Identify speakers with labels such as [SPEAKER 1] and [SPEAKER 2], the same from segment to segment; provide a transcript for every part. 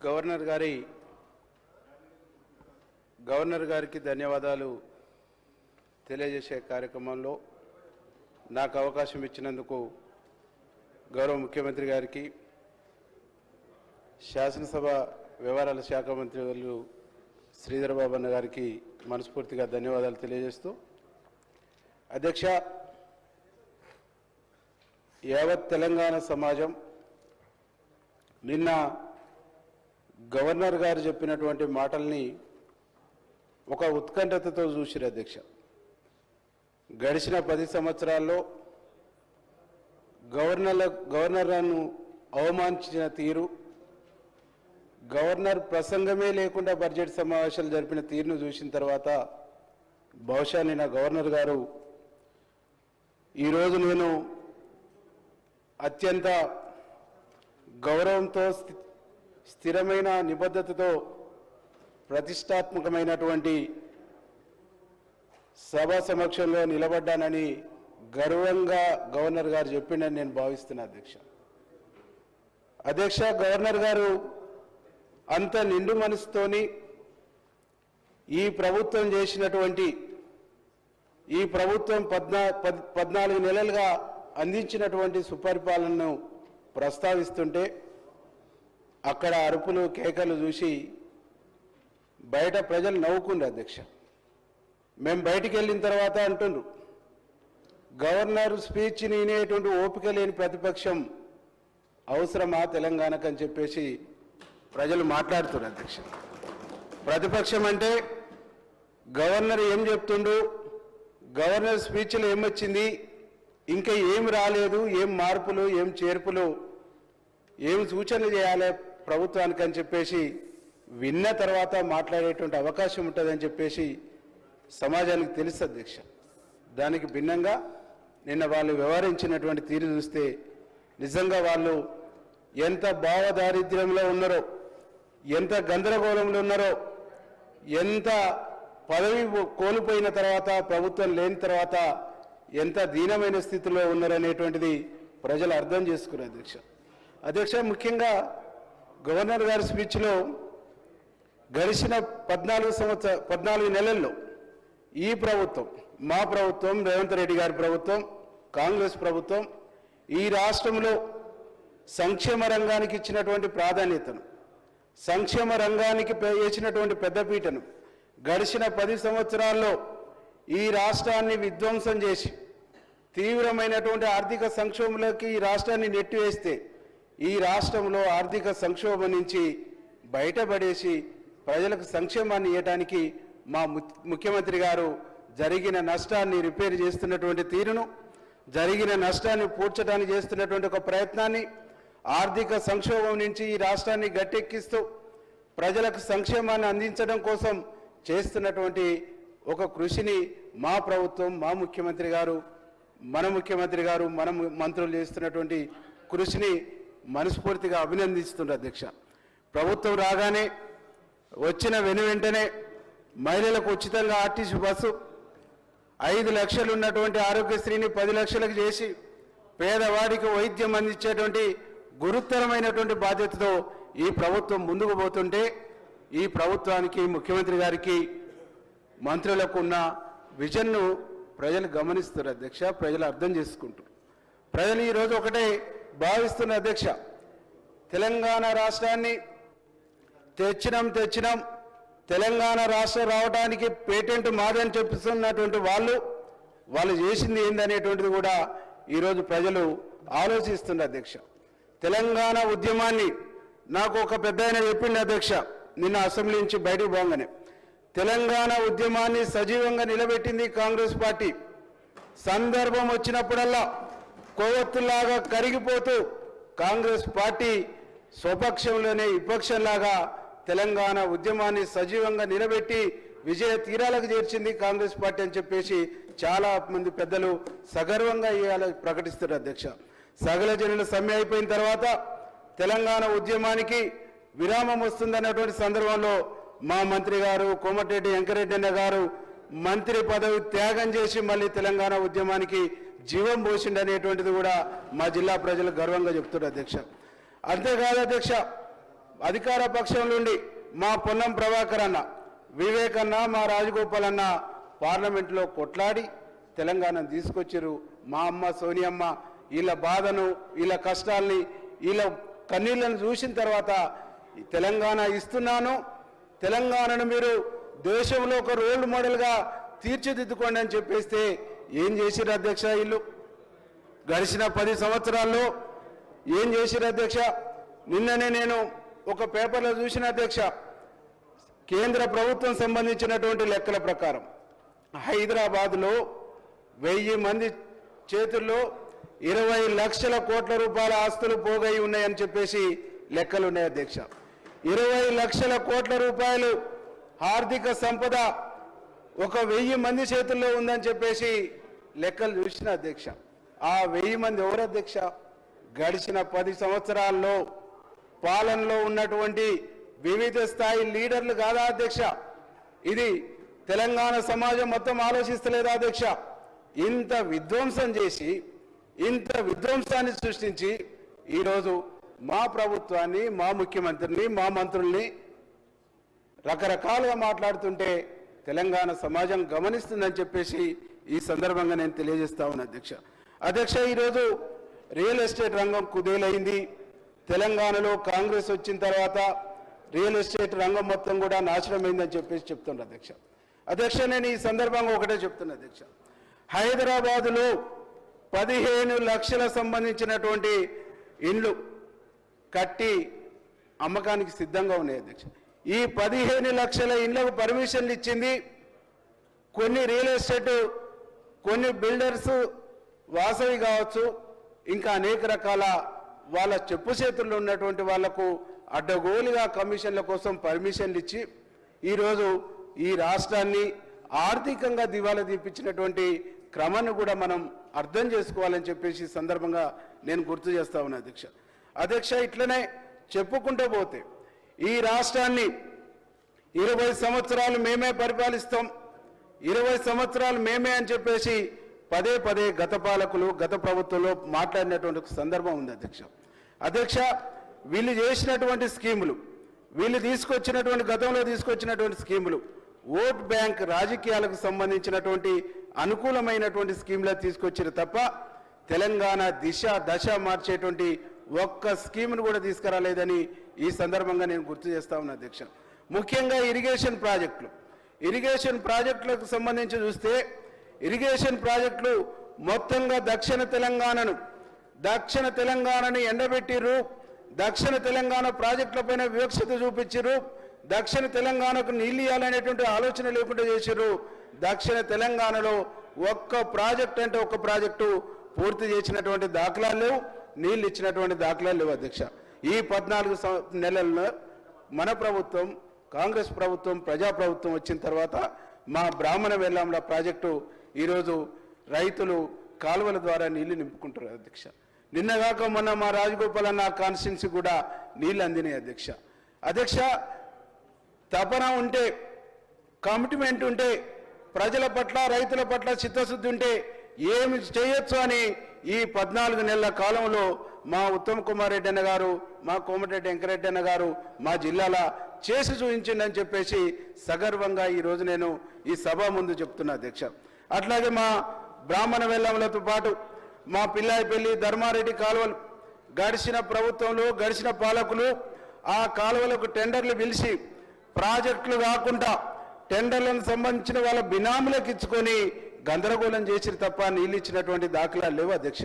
[SPEAKER 1] Governor గారికి ధన్యవాదాలు తెలియజేసే కార్యక్రమంలో నాకు అవకాశం ఇచ్చినందుకు గౌరవ ముఖ్యమంత్రి గారికి శాసనసభ వ్యవహారాల శాఖ మంత్రి వర్యులు శ్రీధర్ బాబు అన్న గారికి మనస్ఫూర్తిగా ధన్యవాదాలు తెలియజేస్తూ, అధ్యక్ష, యావత్ తెలంగాణ సమాజం నిన్న గవర్నర్ గారు చెప్పినటువంటి మాటల్ని ఒక ఉత్కంఠతతో చూసిరు అధ్యక్ష. గడిచిన 10 సంవత్సరాల్లో గవర్నర్లను అవమానించిన తీరు, గవర్నర్ ప్రసంగమే లేకుండా బడ్జెట్ సమావేశాలు జరిపిన తీరును చూసిన తర్వాత బహుశా నిన్న గవర్నర్ గారు ఈరోజు నేను అత్యంత గౌరవంతో స్థిరమైన నిబద్ధతతో ప్రతిష్టాత్మకమైనటువంటి సభ సమక్షంలో నిలబడ్డానని గర్వంగా గవర్నర్ గారు చెప్పిండని నేను భావిస్తున్నా అధ్యక్ష. గవర్నర్ గారు అంత నిండు మనసుతోని ఈ ప్రభుత్వం చేసినటువంటి, ఈ ప్రభుత్వం 14 నెలలుగా అందించినటువంటి సుపరిపాలనను ప్రస్తావిస్తుంటే అక్కడ అరుపులు కేకలు చూసి బయట ప్రజలు నవ్వుకుండ్రు అధ్యక్ష. మేము బయటికి వెళ్ళిన తర్వాత అంటుండ్రు, గవర్నర్ స్పీచ్ని వినేటువంటి ఓపిక లేని ప్రతిపక్షం అవసరమా తెలంగాణకు అని చెప్పేసి ప్రజలు మాట్లాడుతున్నారు అధ్యక్ష. ప్రతిపక్షం అంటే గవర్నర్ ఏం చెప్తుండు, గవర్నర్ స్పీచ్లో ఏమొచ్చింది, ఇంకా ఏం రాలేదు, ఏం మార్పులు, ఏం చేర్పులు, ఏం సూచనలు చేయాలి ప్రభుత్వానికి అని చెప్పేసి విన్న తర్వాత మాట్లాడేటువంటి అవకాశం ఉంటుందని చెప్పేసి సమాజానికి తెలుసు అధ్యక్ష. దానికి భిన్నంగా నిన్న వాళ్ళు వ్యవహరించినటువంటి తీరు చూస్తే నిజంగా వాళ్ళు ఎంత భావదారిద్ర్యంలో ఉన్నారో, ఎంత గందరగోళంలో ఉన్నారో, ఎంత పదవి కోల్పోయిన తర్వాత, ప్రభుత్వం లేని తర్వాత ఎంత దీనమైన స్థితిలో ఉన్నారనేటువంటిది ప్రజలు అర్థం చేసుకున్నారు అధ్యక్ష. ముఖ్యంగా గవర్నర్ గారి స్పీచ్లో గడిచిన 14 నెలల్లో ఈ ప్రభుత్వం, మా ప్రభుత్వం, రేవంత్ రెడ్డి గారి ప్రభుత్వం, కాంగ్రెస్ ప్రభుత్వం ఈ రాష్ట్రంలో సంక్షేమ రంగానికి ఇచ్చినటువంటి ప్రాధాన్యతను, సంక్షేమ రంగానికి వేసినటువంటి పెద్దపీటను గడిచిన 10 సంవత్సరాల్లో ఈ రాష్ట్రాన్ని విధ్వంసం చేసి తీవ్రమైనటువంటి ఆర్థిక సంక్షోభంలోకి ఈ రాష్ట్రాన్ని నెట్టివేస్తే ఈ రాష్ట్రంలో ఆర్థిక సంక్షోభం నుంచి బయటపడేసి ప్రజలకు సంక్షేమాన్ని ఇవ్వడానికి మా ముఖ్యమంత్రి గారు జరిగిన నష్టాన్ని రిపేర్ చేస్తున్నటువంటి తీరును, జరిగిన నష్టాన్ని పూడ్చడానికి చేస్తున్నటువంటి ఒక ప్రయత్నాన్ని, ఆర్థిక సంక్షోభం నుంచి ఈ రాష్ట్రాన్ని గట్టెక్కిస్తూ ప్రజలకు సంక్షేమాన్ని అందించడం కోసం చేస్తున్నటువంటి ఒక కృషిని మా ప్రభుత్వం, మా ముఖ్యమంత్రి గారు, మన ముఖ్యమంత్రి గారు, మన మంత్రులు చేస్తున్నటువంటి కృషిని మనస్ఫూర్తిగా అభినందిస్తున్నారు అధ్యక్ష. ప్రభుత్వం రాగానే వచ్చిన వెంటనే మహిళలకు ఉచితంగా ఆర్టీసీ బస్సు, 5 లక్షలు ఉన్నటువంటి ఆరోగ్యశ్రీని 10 లక్షలకు చేసి పేదవాడికి వైద్యం అందించేటువంటి గురుతరమైనటువంటి బాధ్యతతో ఈ ప్రభుత్వం ముందుకు పోతుంటే ఈ ప్రభుత్వానికి, ముఖ్యమంత్రి గారికి, మంత్రులకు ఉన్న విజన్ను ప్రజలు గమనిస్తారు అధ్యక్ష. ప్రజలు అర్థం చేసుకుంటారు. ప్రజలు ఈరోజు ఒకటే భావిస్తున్న అధ్యక్ష, తెలంగాణ రాష్ట్రాన్ని తెచ్చినాం, తెలంగాణ రాష్ట్రం రావడానికి పేటెంట్ మాదని చెప్తున్నటువంటి వాళ్ళు చేసింది ఏందనేటువంటిది కూడా ఈరోజు ప్రజలు ఆలోచిస్తున్నారు అధ్యక్ష. తెలంగాణ ఉద్యమాన్ని నాకు ఒక పెద్ద ఆయన చెప్పింది అధ్యక్ష, నిన్న అసెంబ్లీ నుంచి బయటకు పోగానే, తెలంగాణ ఉద్యమాన్ని సజీవంగా నిలబెట్టింది కాంగ్రెస్ పార్టీ. సందర్భం వచ్చినప్పుడల్లా కొవ్వొత్తులాగా కరిగిపోతూ కాంగ్రెస్ పార్టీ స్వపక్షంలోనే విపక్షంలాగా తెలంగాణ ఉద్యమాన్ని సజీవంగా నిలబెట్టి విజయ తీరాలకు చేర్చింది కాంగ్రెస్ పార్టీ అని చెప్పేసి చాలా మంది పెద్దలు సగర్వంగా ఇవాళ ప్రకటిస్తారు అధ్యక్ష. సకల జనుల సమ్మె అయిపోయిన తర్వాత తెలంగాణ ఉద్యమానికి విరామం వస్తుందన్నటువంటి సందర్భంలో మా మంత్రి గారు కోమటిరెడ్డి వెంకరెడ్డి అన్న గారు మంత్రి పదవి త్యాగం చేసి మళ్ళీ తెలంగాణ ఉద్యమానికి జీవం పోసిండనేటువంటిది కూడా మా జిల్లా ప్రజలు గర్వంగా చెప్తున్నారు అధ్యక్ష. అంతేకాదు అధ్యక్ష, అధికార పక్షం నుండి మా పొన్నం ప్రభాకర్ అన్న, వివేక్ అన్న, మా రాజగోపాల్ అన్న పార్లమెంట్లో కొట్లాడి తెలంగాణను తీసుకొచ్చారు. మా అమ్మ సోనియమ్మ వీళ్ళ బాధను, వీళ్ళ కష్టాల్ని, వీళ్ళ కన్నీళ్లను చూసిన తర్వాత తెలంగాణ ఇస్తున్నాను, తెలంగాణను మీరు దేశంలో ఒక రోల్ మోడల్గా తీర్చిదిద్దుకోండి అని చెప్పేస్తే ఏం చేసిరు అధ్యక్ష? వీళ్ళు గడిచిన 10 సంవత్సరాల్లో ఏం చేసిరు అధ్యక్ష? నిన్ననే నేను ఒక పేపర్లో చూసిన అధ్యక్ష, కేంద్ర ప్రభుత్వం సంబంధించినటువంటి లెక్కల ప్రకారం హైదరాబాద్లో 1000 మంది చేతుల్లో 20 లక్షల కోట్ల రూపాయల ఆస్తులు పోగై ఉన్నాయని చెప్పేసి లెక్కలు ఉన్నాయి అధ్యక్ష. 20 లక్షల కోట్ల రూపాయలు ఆర్థిక సంపద ఒక 1000 మంది చేతుల్లో ఉందని చెప్పేసి లెక్కలు చూసిన అధ్యక్ష. ఆ 1000 మంది ఎవరు అధ్యక్ష? గడిచిన 10 సంవత్సరాల్లో పాలనలో ఉన్నటువంటి వివిధ స్థాయి లీడర్లు కాదా అధ్యక్ష? ఇది తెలంగాణ సమాజం మొత్తం ఆలోచిస్తలేదా అధ్యక్ష? ఇంత విధ్వంసం చేసి, ఇంత విధ్వంసాన్ని సృష్టించి ఈరోజు మా ప్రభుత్వాన్ని, మా ముఖ్యమంత్రిని, మా మంత్రుల్ని రకరకాలుగా మాట్లాడుతుంటే తెలంగాణ సమాజం గమనిస్తుందని చెప్పేసి ఈ సందర్భంగా నేను తెలియజేస్తా ఉన్నా అధ్యక్ష. అధ్యక్ష, ఈరోజు రియల్ ఎస్టేట్ రంగం కుదేలైంది. తెలంగాణలో కాంగ్రెస్ వచ్చిన తర్వాత రియల్ ఎస్టేట్ రంగం మొత్తం కూడా నాశనమైందని చెప్పేసి చెప్తున్నా అధ్యక్ష. అధ్యక్ష, నేను ఈ సందర్భంగా ఒకటే చెప్తున్నా అధ్యక్ష, హైదరాబాదులో 15 లక్షల సంబంధించినటువంటి ఇండ్లు కట్టి అమ్మకానికి సిద్ధంగా ఉన్నాయి అధ్యక్ష. ఈ 15 లక్షల ఇండ్లకు పర్మిషన్లు ఇచ్చింది కొన్ని రియల్ ఎస్టేట్, కొన్ని బిల్డర్స్, వాసవి కావచ్చు, ఇంకా అనేక రకాల వాళ్ళ చెప్పు చేతుల్లో ఉన్నటువంటి వాళ్లకు అడ్డగోలుగా కమిషన్ల కోసం పర్మిషన్లు ఇచ్చి ఈరోజు ఈ రాష్ట్రాన్ని ఆర్థికంగా దివాలా తీపించినటువంటి క్రమాన్ని కూడా మనం అర్థం చేసుకోవాలని చెప్పేసి ఈ సందర్భంగా నేను గుర్తు చేస్తా ఉన్నా అధ్యక్ష. అధ్యక్ష, ఇట్లనే చెప్పుకుంటూ పోతే ఈ రాష్ట్రాన్ని 20 సంవత్సరాలు మేమే పరిపాలిస్తాం, 20 సంవత్సరాలు మేమే అని చెప్పేసి పదే పదే గత పాలకులు, గత ప్రభుత్వంలో మాట్లాడినటువంటి సందర్భం ఉంది అధ్యక్ష. అధ్యక్ష, వీళ్ళు చేసినటువంటి స్కీములు, వీళ్ళు తీసుకొచ్చినటువంటి గతంలో తీసుకొచ్చినటువంటి స్కీములు ఓట్ బ్యాంక్ రాజకీయాలకు సంబంధించినటువంటి అనుకూలమైనటువంటి స్కీమ్లా తీసుకొచ్చారు తప్ప తెలంగాణ దిశ దశ మార్చేటువంటి ఒక్క స్కీమ్ను కూడా తీసుకురాలేదని ఈ సందర్భంగా నేను గుర్తు చేస్తా ఉన్నా అధ్యక్ష. ముఖ్యంగా ఇరిగేషన్ ప్రాజెక్టులకు సంబంధించి చూస్తే ఇరిగేషన్ ప్రాజెక్టులు మొత్తంగా దక్షిణ తెలంగాణని ఎండబెట్టిర్రు, దక్షిణ తెలంగాణ ప్రాజెక్టులపైన వివక్షత చూపించారు, దక్షిణ తెలంగాణకు నీళ్ళు ఇవ్వాలనేటువంటి ఆలోచన లేకుండా చేశారు. దక్షిణ తెలంగాణలో ఒక్క ప్రాజెక్ట్ అంటే ఒక్క ప్రాజెక్టు పూర్తి చేసినటువంటి దాఖలాలు లేవు, నీళ్ళు ఇచ్చినటువంటి దాఖలాలు లేవు అధ్యక్ష. ఈ 14 నెలల్లో మన ప్రభుత్వం, కాంగ్రెస్ ప్రభుత్వం, ప్రజాప్రభుత్వం వచ్చిన తర్వాత మా బ్రాహ్మణ వెల్లాంల ప్రాజెక్టు ఈరోజు రైతులు కాలువల ద్వారా నీళ్లు నింపుకుంటారు అధ్యక్ష. నిన్నగాక మొన్న మా రాజగోపాల్ అన్న కాన్స్టిట్యున్సీ కూడా నీళ్ళు అందినాయి అధ్యక్ష. అధ్యక్ష, తపన ఉంటే, కమిట్మెంట్ ఉంటే, ప్రజల పట్ల, రైతుల పట్ల చిత్తశుద్ధి ఉంటే ఏమి చేయొచ్చు అని ఈ 14 నెలల కాలంలో మా ఉత్తమ్ కుమార్ రెడ్డి అన్న గారు, మా కోమటిరెడ్డి వెంకరెడ్డి అన్న గారు మా జిల్లాల చేసి చూపించిందని చెప్పేసి సగర్వంగా ఈరోజు నేను ఈ సభ ముందు చెప్తున్నా అధ్యక్ష. అట్లాగే మా బ్రాహ్మణ వెల్లంలతో పాటు మా పిల్లాయిపల్లి, ధర్మారెడ్డి కాలువలు గడిచిన ప్రభుత్వంలో, గడిచిన పాలకులు ఆ కాలువలకు టెండర్లు పిలిచి ప్రాజెక్టులు కాకుండా టెండర్లను సంబంధించిన వాళ్ళ బినాములకు ఇచ్చుకొని గందరగోళం చేసిరు తప్ప నీళ్ళు ఇచ్చినటువంటి దాఖలాలు లేవు అధ్యక్ష.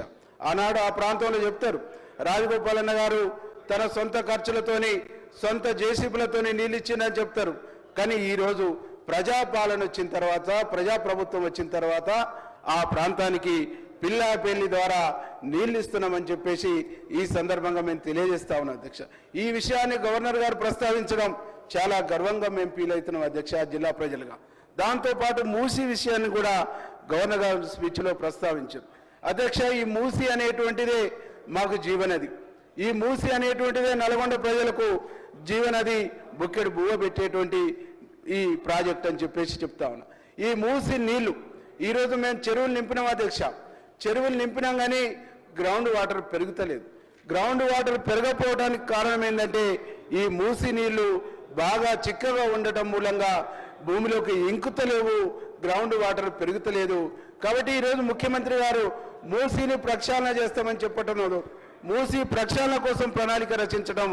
[SPEAKER 1] ఆనాడు ఆ ప్రాంతంలో చెప్తారు, రాజగోపాల్ అన్న గారు తన సొంత ఖర్చులతోని, సొంత జేసీబీలతోని నీళ్ళు ఇచ్చిందని చెప్తారు. కానీ ఈరోజు ప్రజాపాలన వచ్చిన తర్వాత, ప్రజాప్రభుత్వం వచ్చిన తర్వాత ఆ ప్రాంతానికి పిల్లాపల్లి ద్వారా నీళ్లు ఇస్తున్నామని చెప్పేసి ఈ సందర్భంగా మేము తెలియజేస్తా ఉన్నాం అధ్యక్ష. ఈ విషయాన్ని గవర్నర్ గారు ప్రస్తావించడం చాలా గర్వంగా మేము ఫీల్ అవుతున్నాం అధ్యక్ష, జిల్లా ప్రజలుగా. దాంతోపాటు మూసీ విషయాన్ని కూడా గవర్నర్ గారు స్పీచ్లో ప్రస్తావించారు అధ్యక్ష. ఈ మూసీ అనేటువంటిదే మాకు జీవనది, ఈ మూసీ అనేటువంటిదే నల్గొండ ప్రజలకు జీవనది, బుక్కెడు బువ్వ పెట్టేటువంటి ఈ ప్రాజెక్ట్ అని చెప్పేసి చెప్తా ఉన్నా. ఈ మూసీ నీళ్లు ఈరోజు మేము చెరువులు నింపినాం అధ్యక్ష, చెరువులు నింపినాం కానీ గ్రౌండ్ వాటర్ పెరుగుతలేదు. గ్రౌండ్ వాటర్ పెరగకపోవడానికి కారణం ఏంటంటే ఈ మూసి నీళ్లు బాగా చిక్కగా ఉండటం మూలంగా భూమిలోకి ఇంకుతలేవు, గ్రౌండ్ వాటర్ పెరుగుతలేదు. కాబట్టి ఈరోజు ముఖ్యమంత్రి గారు మూసీని ప్రక్షాళన చేస్తామని చెప్పటం, మూసీ ప్రక్షాళన కోసం ప్రణాళిక రచించడం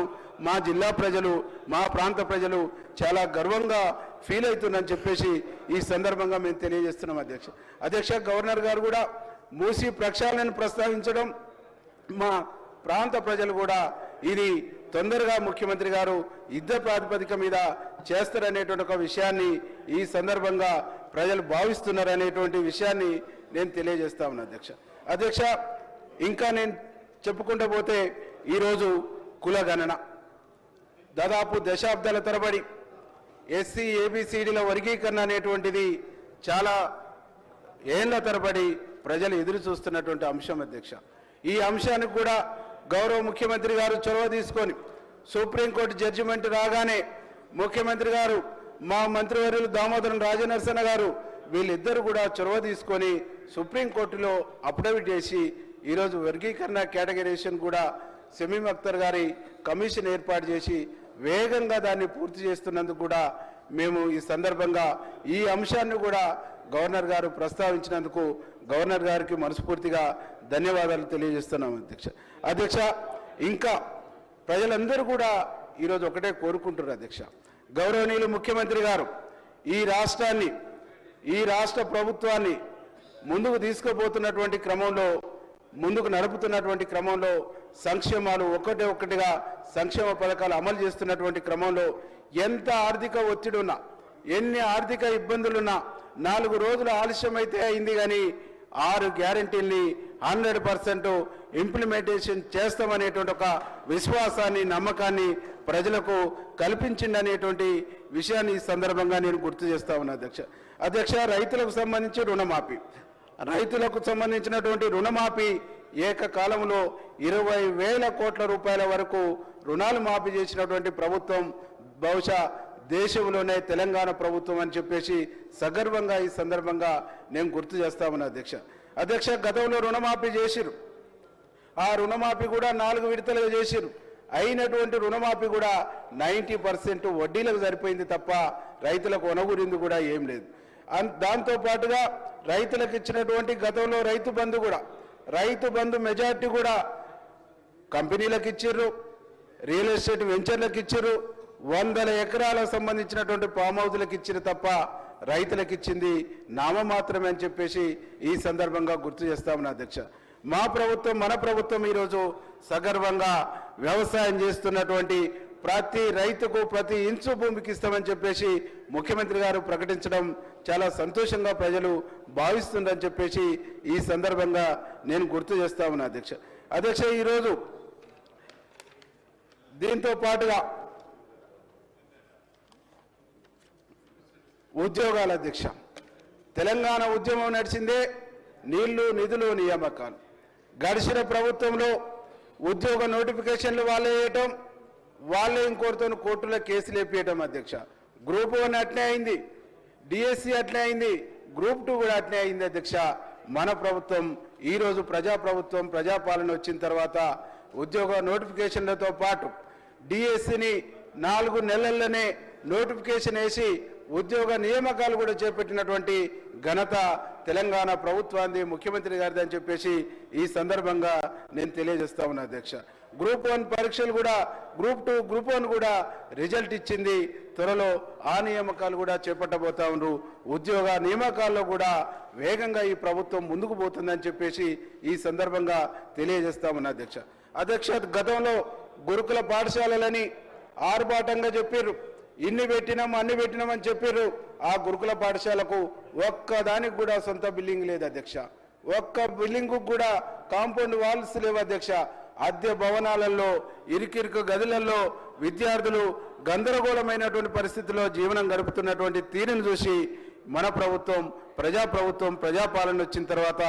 [SPEAKER 1] మా జిల్లా ప్రజలు, మా ప్రాంత ప్రజలు చాలా గర్వంగా ఫీల్ అవుతుందని చెప్పేసి ఈ సందర్భంగా మేము తెలియజేస్తున్నాం. అధ్యక్ష గవర్నర్ గారు కూడా మూసీ ప్రక్షాళనను ప్రస్తావించడం, మా ప్రాంత ప్రజలు కూడా ఇది తొందరగా ముఖ్యమంత్రి గారు యుద్ధ ప్రాతిపదిక మీద చేస్తారనేటువంటి ఒక విషయాన్ని ఈ సందర్భంగా ప్రజలు భావిస్తున్నారనేటువంటి విషయాన్ని నేను తెలియజేస్తా ఉన్నా. అధ్యక్ష ఇంకా నేను చెప్పుకుంటూ పోతే ఈరోజు కులగణన దాదాపు దశాబ్దాల తరబడి ఎస్సీ ఏబిసిడీల వర్గీకరణ అనేటువంటిది చాలా ఏళ్ల తరబడి ప్రజలు ఎదురు చూస్తున్నటువంటి అంశం. అధ్యక్ష ఈ అంశానికి కూడా గౌరవ ముఖ్యమంత్రి గారు చొరవ తీసుకొని సుప్రీంకోర్టు జడ్జిమెంట్ రాగానే ముఖ్యమంత్రి గారు, మా మంత్రివర్యులు దామోదరం రాజనరసన్న గారు వీళ్ళిద్దరూ కూడా చొరవ తీసుకొని సుప్రీంకోర్టులో అఫిడవిట్ చేసి ఈరోజు వర్గీకరణ కేటగరైజేషన్ కూడా షమీమ్ అఖ్తర్ గారి కమిషన్ ఏర్పాటు చేసి వేగంగా దాన్ని పూర్తి చేస్తున్నందుకు కూడా మేము ఈ సందర్భంగా ఈ అంశాన్ని కూడా గవర్నర్ గారు ప్రస్తావించినందుకు గవర్నర్ గారికి మనస్ఫూర్తిగా ధన్యవాదాలు తెలియజేస్తున్నాం. అధ్యక్ష ఇంకా ప్రజలందరూ కూడా ఈరోజు ఒకటే కోరుకుంటున్నారు. అధ్యక్ష గౌరవనీయులు ముఖ్యమంత్రి గారు ఈ రాష్ట్రాన్ని, ఈ రాష్ట్ర ప్రభుత్వాన్ని ముందుకు తీసుకుపోతున్నటువంటి క్రమంలో, ముందుకు నడుపుతున్నటువంటి క్రమంలో సంక్షేమాలు ఒక్కటిగా సంక్షేమ పథకాలు అమలు చేస్తున్నటువంటి క్రమంలో ఎంత ఆర్థిక ఒత్తిడి ఉన్నా, ఎన్ని ఆర్థిక ఇబ్బందులున్నా 4 రోజులు ఆలస్యమైతే అయింది, కానీ 6 గ్యారెంటీల్ని 100% ఇంప్లిమెంటేషన్ చేస్తామనేటువంటి ఒక విశ్వాసాన్ని, నమ్మకాన్ని ప్రజలకు కల్పించిందనేటువంటి విషయాన్ని ఈ సందర్భంగా నేను గుర్తు చేస్తా ఉన్నా. అధ్యక్ష రైతులకు సంబంధించి రుణమాఫీ, రైతులకు సంబంధించినటువంటి రుణమాఫీ ఏకకాలంలో 20,000 కోట్ల రూపాయల వరకు రుణాలు మాఫీ చేసినటువంటి ప్రభుత్వం బహుశా దేశంలోనే తెలంగాణ ప్రభుత్వం అని చెప్పేసి సగర్వంగా ఈ సందర్భంగా నేను గుర్తు చేస్తా ఉన్నా. అధ్యక్ష గతంలో రుణమాఫీ చేసిరు, ఆ రుణమాఫీ కూడా 4 విడతలుగా చేసిరు. అయినటువంటి రుణమాఫీ కూడా 90% వడ్డీలకు సరిపోయింది తప్ప రైతులకు ఒనగురింది కూడా ఏం లేదు. దాంతో పాటుగా రైతులకు ఇచ్చినటువంటి గతంలో రైతు బంధు మెజార్టీ కూడా కంపెనీలకు ఇచ్చిర్రు, రియల్ ఎస్టేట్ వెంచర్లకు ఇచ్చిర్రు, 100 ఎకరాలకు సంబంధించినటువంటి ఫామ్ హౌస్లకు ఇచ్చిన తప్ప రైతులకు ఇచ్చింది నామమాత్రమే అని చెప్పేసి ఈ సందర్భంగా గుర్తు చేస్తా ఉన్నా. అధ్యక్ష మా ప్రభుత్వం, మన ప్రభుత్వం ఈరోజు సగర్వంగా వ్యవసాయం చేస్తున్నటువంటి ప్రతి రైతుకు ప్రతి ఇంచు భూమికి ఇస్తామని చెప్పేసి ముఖ్యమంత్రి గారు ప్రకటించడం చాలా సంతోషంగా ప్రజలు భావిస్తుందని చెప్పేసి ఈ సందర్భంగా నేను గుర్తు చేస్తా ఉన్నా. అధ్యక్ష ఈరోజు దీంతో పాటుగా ఉద్యోగాల అధ్యక్ష తెలంగాణ ఉద్యమం నడిచిందే నీళ్లు, నిధులు, నియామకాలు. గడిచిన ప్రభుత్వంలో ఉద్యోగ నోటిఫికేషన్లు వాళ్ళే వేయటం, వాళ్ళే ఇంకోటితో కోర్టులో కేసులు వేపించడం. అధ్యక్ష గ్రూప్ 1 అట్నే అయింది, డిఎస్సి అట్నే అయింది, గ్రూప్ 2 కూడా అట్నే అయింది. అధ్యక్ష మన ప్రభుత్వం ఈరోజు ప్రజాప్రభుత్వం, ప్రజాపాలన వచ్చిన తర్వాత ఉద్యోగ నోటిఫికేషన్లతో పాటు డిఎస్సిని 4 నెలల్లోనే నోటిఫికేషన్ వేసి ఉద్యోగ నియామకాలు కూడా చేపట్టినటువంటి ఘనత తెలంగాణ ప్రభుత్వాన్ని, ముఖ్యమంత్రి గారిది అని చెప్పేసి ఈ సందర్భంగా నేను తెలియజేస్తా ఉన్నా. అధ్యక్ష గ్రూప్ 1 పరీక్షలు కూడా, గ్రూప్ 2, గ్రూప్ 1 కూడా రిజల్ట్ ఇచ్చింది. త్వరలో ఆ నియామకాలు కూడా చేపట్టబోతా ఉన్నారు. ఉద్యోగ నియామకాల్లో కూడా వేగంగా ఈ ప్రభుత్వం ముందుకు పోతుందని చెప్పేసి ఈ సందర్భంగా తెలియజేస్తా ఉన్నా. అధ్యక్ష గతంలో గురుకుల పాఠశాలలని ఆర్భాటంగా చెప్పారు, ఇన్ని పెట్టినాం అన్ని పెట్టినామని చెప్పారు. ఆ గురుకుల పాఠశాలకు ఒక్కదానికి కూడా సొంత బిల్డింగ్ లేదు. అధ్యక్ష ఒక్క బిల్డింగ్ కూడా కాంపౌండ్ వాల్స్ లేవు. అధ్యక్ష అద్దె భవనాలలో, ఇరుకిరుకు గదులలో విద్యార్థులు గందరగోళమైనటువంటి పరిస్థితుల్లో జీవనం గడుపుతున్నటువంటి తీరును చూసి మన ప్రభుత్వం, ప్రజాపాలన వచ్చిన తర్వాత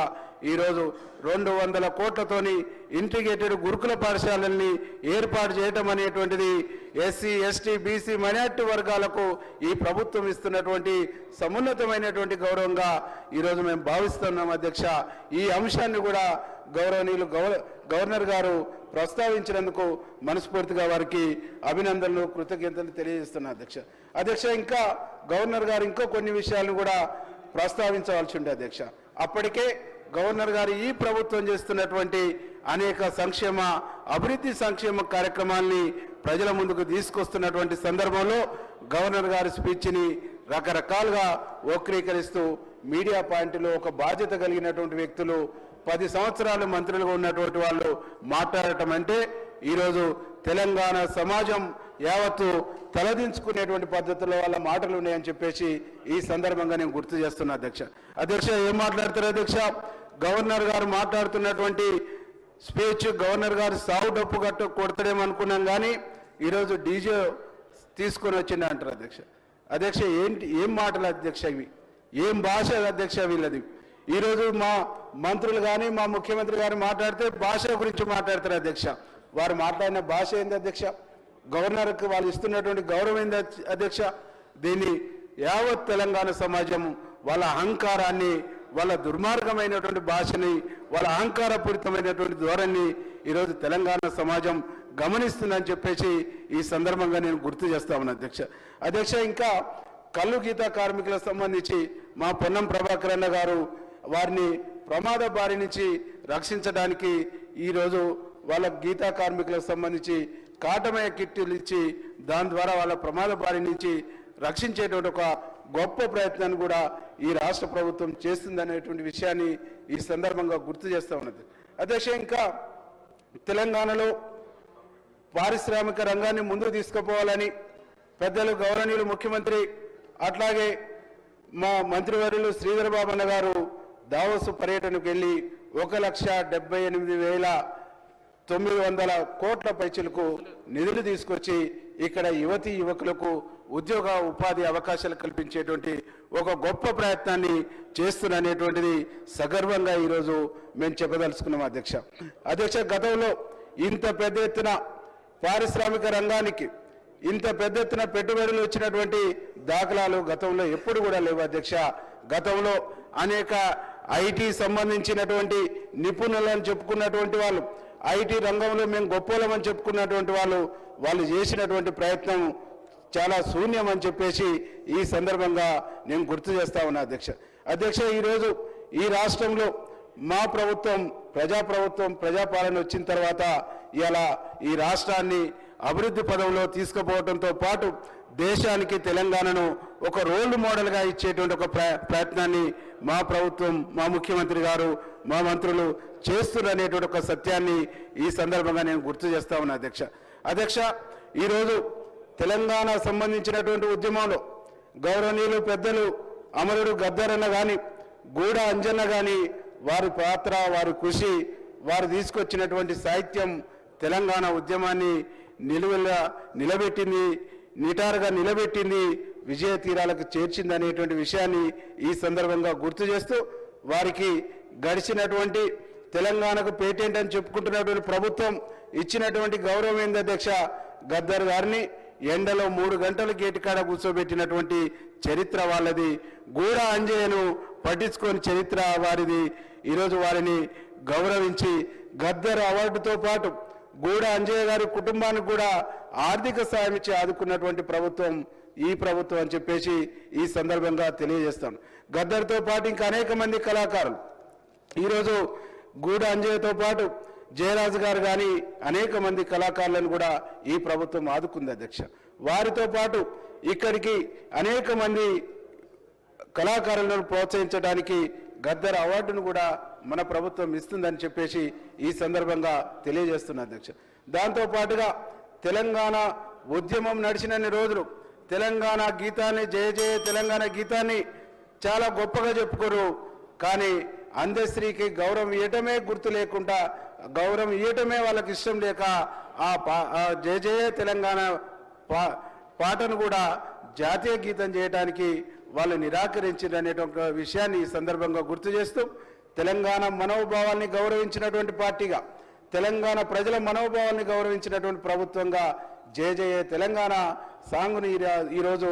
[SPEAKER 1] ఈరోజు 200 కోట్లతోని ఇంటిగ్రేటెడ్ గురుకుల పాఠశాలల్ని ఏర్పాటు చేయటం అనేటువంటిది ఎస్సీ, ఎస్టీ, బీసీ, మైనార్టీ వర్గాలకు ఈ ప్రభుత్వం ఇస్తున్నటువంటి సమున్నతమైనటువంటి గౌరవంగా ఈరోజు మేము భావిస్తున్నాం. అధ్యక్ష ఈ అంశాన్ని కూడా గౌరవనీయులు గవర్నర్ గారు ప్రస్తావించినందుకు మనస్ఫూర్తిగా వారికి అభినందనలు కృతజ్ఞతలు తెలియజేస్తున్నా అధ్యక్ష ఇంకా గవర్నర్ గారు ఇంకో కొన్ని విషయాలను కూడా ప్రస్తావించవలసి ఉంది అధ్యక్ష. అప్పటికే గవర్నర్ గారు ఈ ప్రభుత్వం చేస్తున్నటువంటి అనేక అభివృద్ధి సంక్షేమ కార్యక్రమాల్ని ప్రజల ముందుకు తీసుకొస్తున్నటువంటి సందర్భంలో గవర్నర్ గారి స్పీచ్ని రకరకాలుగా వక్రీకరిస్తూ మీడియా పాయింట్లో ఒక బాధ్యత కలిగినటువంటి వ్యక్తులు 10 సంవత్సరాలు మంత్రులుగా ఉన్నటువంటి వాళ్ళు మాట్లాడటం అంటే ఈరోజు తెలంగాణ సమాజం యావత్తు తలదించుకునేటువంటి పద్ధతుల్లో వాళ్ళ మాటలు ఉన్నాయని చెప్పేసి ఈ సందర్భంగా నేను గుర్తు చేస్తున్నా అధ్యక్ష ఏం మాట్లాడతారు అధ్యక్ష? గవర్నర్ గారు మాట్లాడుతున్నటువంటి స్పీచ్ గవర్నర్ గారు సాగు డప్పు కొడతాడేమనుకున్నాం కానీ ఈరోజు డీజే తీసుకొని వచ్చింది అంటారు అధ్యక్ష ఏం మాటలు అధ్యక్ష ఇవి? ఏం భాష అధ్యక్ష వీళ్ళది? ఈరోజు మా మంత్రులు కానీ మా ముఖ్యమంత్రి గారు మాట్లాడితే భాష గురించి మాట్లాడతారు అధ్యక్ష. వారు మాట్లాడిన భాష ఏంది అధ్యక్ష? గవర్నర్కి వాళ్ళు ఇస్తున్నటువంటి గౌరవం ఏంది అధ్యక్ష? దీన్ని యావత్ తెలంగాణ సమాజం వాళ్ళ అహంకారాన్ని, వాళ్ళ దుర్మార్గమైనటువంటి భాషని, వాళ్ళ అహంకారపూరితమైనటువంటి ధోరణిని ఈరోజు తెలంగాణ సమాజం గమనిస్తుందని చెప్పేసి ఈ సందర్భంగా నేను గుర్తు చేస్తా ఉన్నాను అధ్యక్ష. ఇంకా కల్లు గీత కార్మికులకు సంబంధించి మా పొన్నం ప్రభాకర్ అన్న గారు వారిని ప్రమాద బారి నుంచి రక్షించడానికి ఈరోజు వాళ్ళ గీతా కార్మికులకు సంబంధించి కాటమయ కిట్లు ఇచ్చి దాని ద్వారా వాళ్ళ ప్రమాద బారి నుంచి రక్షించేటువంటి ఒక గొప్ప ప్రయత్నాన్ని కూడా ఈ రాష్ట్ర ప్రభుత్వం చేస్తుందనేటువంటి విషయాన్ని ఈ సందర్భంగా గుర్తు చేస్తూ ఉన్నది అధ్యక్ష. ఇంకా తెలంగాణలో పారిశ్రామిక రంగాన్ని ముందుకు తీసుకుపోవాలని పెద్దలు గౌరవనీయులు ముఖ్యమంత్రి అట్లాగే మా మంత్రివర్యులు శ్రీధర్ బాబు అన్న గారు దావోసు పర్యటనకు వెళ్ళి 1,78,900 కోట్ల పైచలకు నిధులు తీసుకొచ్చి ఇక్కడ యువకులకు ఉద్యోగ ఉపాధి అవకాశాలు కల్పించేటువంటి ఒక గొప్ప ప్రయత్నాన్ని చేస్తున్నటువంటిది సగర్వంగా ఈరోజు మేము చెప్పదలుచుకున్నాం అధ్యక్ష. గతంలో ఇంత పెద్ద ఎత్తున పారిశ్రామిక రంగానికి ఇంత పెద్ద ఎత్తున పెట్టుబడులు వచ్చినటువంటి దాఖలాలు గతంలో ఎప్పుడు కూడా లేవు అధ్యక్ష. గతంలో అనేక ఐటీ సంబంధించినటువంటి నిపుణులను చెప్పుకున్నటువంటి వాళ్ళు, ఐటీ రంగంలో మేము గొప్పలమని చెప్పుకున్నటువంటి వాళ్ళు చేసినటువంటి ప్రయత్నం చాలా శూన్యం అని చెప్పేసి ఈ సందర్భంగా నేను గుర్తు చేస్తా ఉన్నా అధ్యక్ష. ఈరోజు ఈ రాష్ట్రంలో మా ప్రభుత్వం ప్రజాపాలన వచ్చిన తర్వాత ఇలా ఈ రాష్ట్రాన్ని అభివృద్ధి పదంలో తీసుకుపోవడంతో పాటు దేశానికి తెలంగాణను ఒక రోల్ మోడల్గా ఇచ్చేటువంటి ఒక ప్రయత్నాన్ని మా ప్రభుత్వం, మా ముఖ్యమంత్రి గారు, మా మంత్రులు చేస్తున్ననేటువంటి ఒక సత్యాన్ని ఈ సందర్భంగా నేను గుర్తు చేస్తా ఉన్నా అధ్యక్ష. ఈరోజు తెలంగాణ సంబంధించినటువంటి ఉద్యమంలో గౌరవనీయులు పెద్దలు అమరుడు గద్దరన్న కానీ, గూడ అంజన్న కానీ వారి పాత్ర, వారి కృషి, వారు తీసుకొచ్చినటువంటి సాహిత్యం తెలంగాణ ఉద్యమాన్ని నిటారుగా నిలబెట్టింది, విజయ తీరాలకు చేర్చింది అనేటువంటి విషయాన్ని ఈ సందర్భంగా గుర్తు చేస్తూ వారికి గడిచినటువంటి తెలంగాణకు పేటెంట్ అని చెప్పుకుంటున్నటువంటి ప్రభుత్వం ఇచ్చినటువంటి గౌరవం ఏంది అధ్యక్ష? గద్దర్ గారిని ఎండలో 3 గంటలు గేటుకాడ కూర్చోబెట్టినటువంటి చరిత్ర వాళ్ళది. గూడ అంజయ్యను పట్టించుకొని చరిత్ర వారిది. ఈరోజు వారిని గౌరవించి గద్దర్ అవార్డుతో పాటు గూడ అంజయ్య గారి కుటుంబానికి కూడా ఆర్థిక సాయం ఇచ్చి ఆదుకున్నటువంటి ప్రభుత్వం ఈ ప్రభుత్వం అని చెప్పేసి ఈ సందర్భంగా తెలియజేస్తాను. గద్దర్తో పాటు ఇంకా అనేక మంది కళాకారులు ఈరోజు గూడ అంజయ్యతో పాటు జయరాజు గారు కానీ అనేక మంది కళాకారులను కూడా ఈ ప్రభుత్వం ఆదుకుంది అధ్యక్ష. వారితో పాటు ఇక్కడికి అనేక మంది కళాకారులను ప్రోత్సహించడానికి గద్దర్ అవార్డును కూడా మన ప్రభుత్వం ఇస్తుందని చెప్పేసి ఈ సందర్భంగా తెలియజేస్తున్నా అధ్యక్ష. దాంతో పాటుగా తెలంగాణ ఉద్యమం నడిచినన్ని రోజులు తెలంగాణ గీతాన్ని, జయ జయ తెలంగాణ గీతాన్ని చాలా గొప్పగా చెప్పుకోరు. కానీ అందశ్రీకి గౌరవం ఇవ్వటమే గుర్తు లేకుండా, గౌరవం ఇవ్వటమే వాళ్ళకి ఇష్టం లేక ఆ జయ జయ తెలంగాణ పాటను కూడా జాతీయ గీతం చేయడానికి వాళ్ళు నిరాకరించారు అనేటువంటి విషయాన్ని ఈ సందర్భంగా గుర్తు చేస్తూ తెలంగాణ మనోభావాల్ని గౌరవించినటువంటి పార్టీగా, తెలంగాణ ప్రజల మనోభావాల్ని గౌరవించినటువంటి ప్రభుత్వంగా జయ జయ తెలంగాణ సాంగ్ను ఈరోజు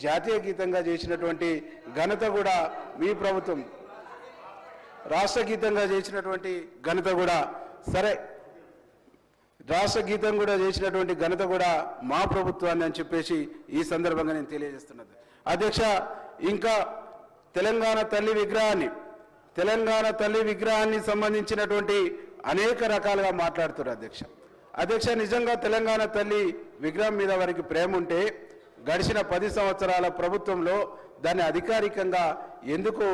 [SPEAKER 1] జాతీయ గీతంగా చేసినటువంటి ఘనత కూడా మీ ప్రభుత్వం, రాష్ట్ర గీతంగా చేసినటువంటి ఘనత కూడా. సరే రాష్ట్ర గీతం కూడా చేసినటువంటి ఘనత కూడా మా ప్రభుత్వాన్ని అని చెప్పేసి ఈ సందర్భంగా నేను తెలియజేస్తున్నది. అధ్యక్ష, ఇంకా తెలంగాణ తల్లి విగ్రహాన్ని సంబంధించినటువంటి అనేక రకాలుగా మాట్లాడుతున్నారు అధ్యక్ష. నిజంగా తెలంగాణ తల్లి విగ్రహం మీద వారికి ప్రేమ ఉంటే గడిచిన 10 సంవత్సరాల ప్రభుత్వంలో దాన్ని అధికారికంగా ఎందుకు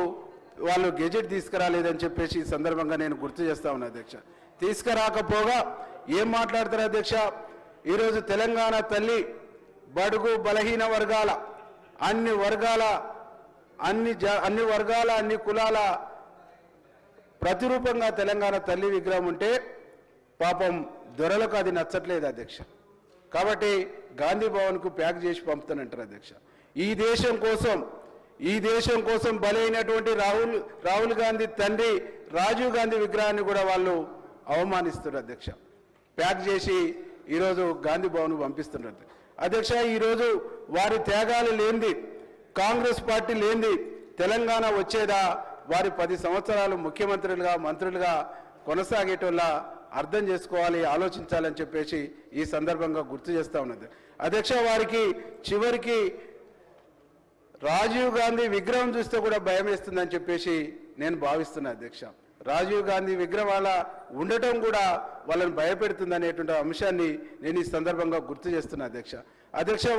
[SPEAKER 1] వాళ్ళు గెజెట్ తీసుకురాలేదని చెప్పేసి ఈ సందర్భంగా నేను గుర్తు చేస్తా ఉన్నా అధ్యక్ష. తీసుకురాకపోగా ఏం మాట్లాడతారు అధ్యక్ష? ఈరోజు తెలంగాణ తల్లి బడుగు బలహీన వర్గాల అన్ని వర్గాల అన్ని కులాల ప్రతిరూపంగా తెలంగాణ తల్లి విగ్రహం ఉంటే పాపం దొరలకు అది నచ్చట్లేదు అధ్యక్ష. కాబట్టి గాంధీ భవన్కు ప్యాక్ చేసి పంపుతానంటారు అధ్యక్ష. ఈ దేశం కోసం బలైనటువంటి రాహుల్ గాంధీ తండ్రి రాజీవ్ గాంధీ విగ్రహాన్ని కూడా వాళ్ళు అవమానిస్తున్నారు అధ్యక్ష. ప్యాక్ చేసి ఈరోజు గాంధీ భవన్ పంపిస్తున్నారు అధ్యక్ష. ఈరోజు వారి త్యాగాలు లేనిది, కాంగ్రెస్ పార్టీ లేనిది తెలంగాణ వచ్చేదా? వారి 10 సంవత్సరాలు ముఖ్యమంత్రులుగా మంత్రులుగా కొనసాగేటోళ్ళ అర్థం చేసుకోవాలి, ఆలోచించాలని చెప్పేసి ఈ సందర్భంగా గుర్తు చేస్తా ఉన్నది అధ్యక్ష. వారికి చివరికి రాజీవ్ గాంధీ విగ్రహం చూస్తే కూడా భయం వేస్తుందని చెప్పేసి నేను భావిస్తున్నా అధ్యక్ష. రాజీవ్ గాంధీ విగ్రహం వాళ్ళ ఉండటం కూడా వాళ్ళని భయపెడుతుంది అనేటువంటి అంశాన్ని నేను ఈ సందర్భంగా గుర్తు చేస్తున్నా అధ్యక్ష.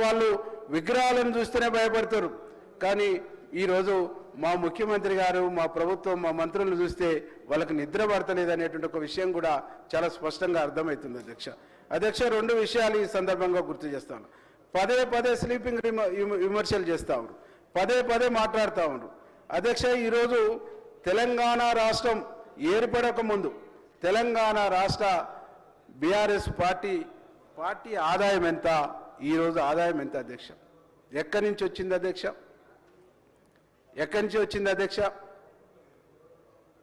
[SPEAKER 1] వాళ్ళు విగ్రహాలను చూస్తేనే భయపడతారు, కానీ ఈరోజు మా ముఖ్యమంత్రి గారు, మా ప్రభుత్వం, మా మంత్రులను చూస్తే వాళ్ళకి నిద్ర పడతలేదు అనేటువంటి ఒక విషయం కూడా చాలా స్పష్టంగా అర్థమవుతుంది అధ్యక్ష. 2 విషయాలు ఈ సందర్భంగా గుర్తు చేస్తాను. పదే స్లీపింగ్ విమర్శలు చేస్తూ ఉన్నారు, పదే మాట్లాడుతూ ఉన్నారు అధ్యక్ష. ఈరోజు తెలంగాణ రాష్ట్రం ఏర్పడక ముందు తెలంగాణ రాష్ట్ర బీఆర్ఎస్ పార్టీ ఆదాయం ఎంత, ఈరోజు ఆదాయం ఎంత అధ్యక్ష? ఎక్కడి నుంచి వచ్చింది అధ్యక్ష?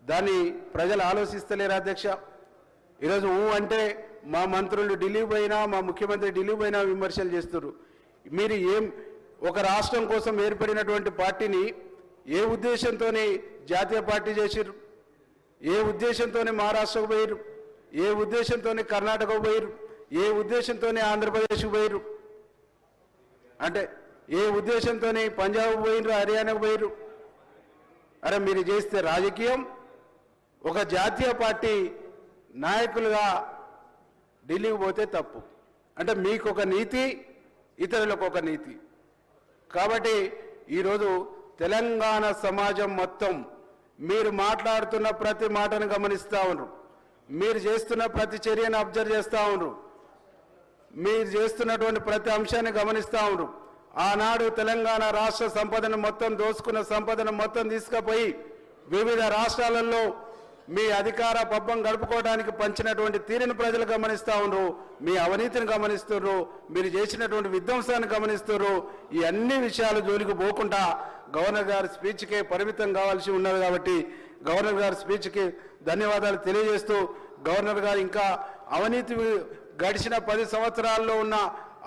[SPEAKER 1] దాన్ని ప్రజలు ఆలోచిస్తలేరు అధ్యక్ష. ఈరోజు అంటే మా మంత్రులు ఢిల్లీ పోయినా, మా ముఖ్యమంత్రి ఢిల్లీ పోయినా విమర్శలు చేస్తున్నారు. మీరు ఒక రాష్ట్రం కోసం ఏర్పడినటువంటి పార్టీని ఏ ఉద్దేశంతోనే జాతీయ పార్టీ చేసిర్రు? ఏ ఉద్దేశంతోనే మహారాష్ట్రకు పోయిర్రు? ఏ ఉద్దేశంతోనే కర్ణాటకకు పోయిర్రు? ఏ ఉద్దేశంతోనే ఆంధ్రప్రదేశ్కు పోయిర్రు? అంటే ఏ ఉద్దేశంతోనే పంజాబ్ పోయిర్రు, హర్యానాకు పోయిర్రు? అరే మీరు చేస్తే రాజకీయం, ఒక జాతీయ పార్టీ నాయకులుగా ఢిల్లీకి పోతే తప్పు. అంటే మీకు ఒక నీతి, ఇతరులకు ఒక నీతి. కాబట్టి ఈరోజు తెలంగాణ సమాజం మొత్తం మీరు మాట్లాడుతున్న ప్రతి మాటను గమనిస్తూ ఉన్నారు, మీరు చేస్తున్న ప్రతి చర్యను అబ్జర్వ్ చేస్తూ ఉన్నారు, మీరు చేస్తున్నటువంటి ప్రతి అంశాన్ని గమనిస్తూ ఉన్నారు. ఆనాడు తెలంగాణ రాష్ట్ర సంపదను మొత్తం దోసుకున్న సంపదను మొత్తం తీసుకుపోయి వివిధ రాష్ట్రాలలో మీ అధికార పబ్బం గడుపుకోవడానికి పంచినటువంటి తీరును ప్రజలు గమనిస్తూ ఉన్నారు, మీ అవినీతిని గమనిస్తున్నారు, మీరు చేసినటువంటి విధ్వంసాన్ని గమనిస్తున్నారు. ఈ అన్ని విషయాలు జోలికి పోకుండా గవర్నర్ గారి స్పీచ్కే పరిమితం కావాల్సి ఉన్నది. కాబట్టి గవర్నర్ గారి స్పీచ్కి ధన్యవాదాలు తెలియజేస్తూ, గవర్నర్ గారు ఇంకా అవినీతి గడిచిన 10 సంవత్సరాల్లో ఉన్న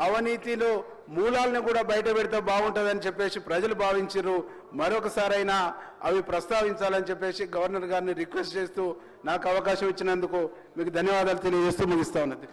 [SPEAKER 1] అవినీతిలో మూలాలను కూడా బయట పెడితే బాగుంటుందని చెప్పేసి ప్రజలు భావించారు. మరొకసారైనా అవి ప్రస్తావించాలని చెప్పేసి గవర్నర్ గారిని రిక్వెస్ట్ చేస్తూ నాకు అవకాశం ఇచ్చినందుకు మీకు ధన్యవాదాలు తెలియజేస్తూ ముగిస్తా ఉన్నది.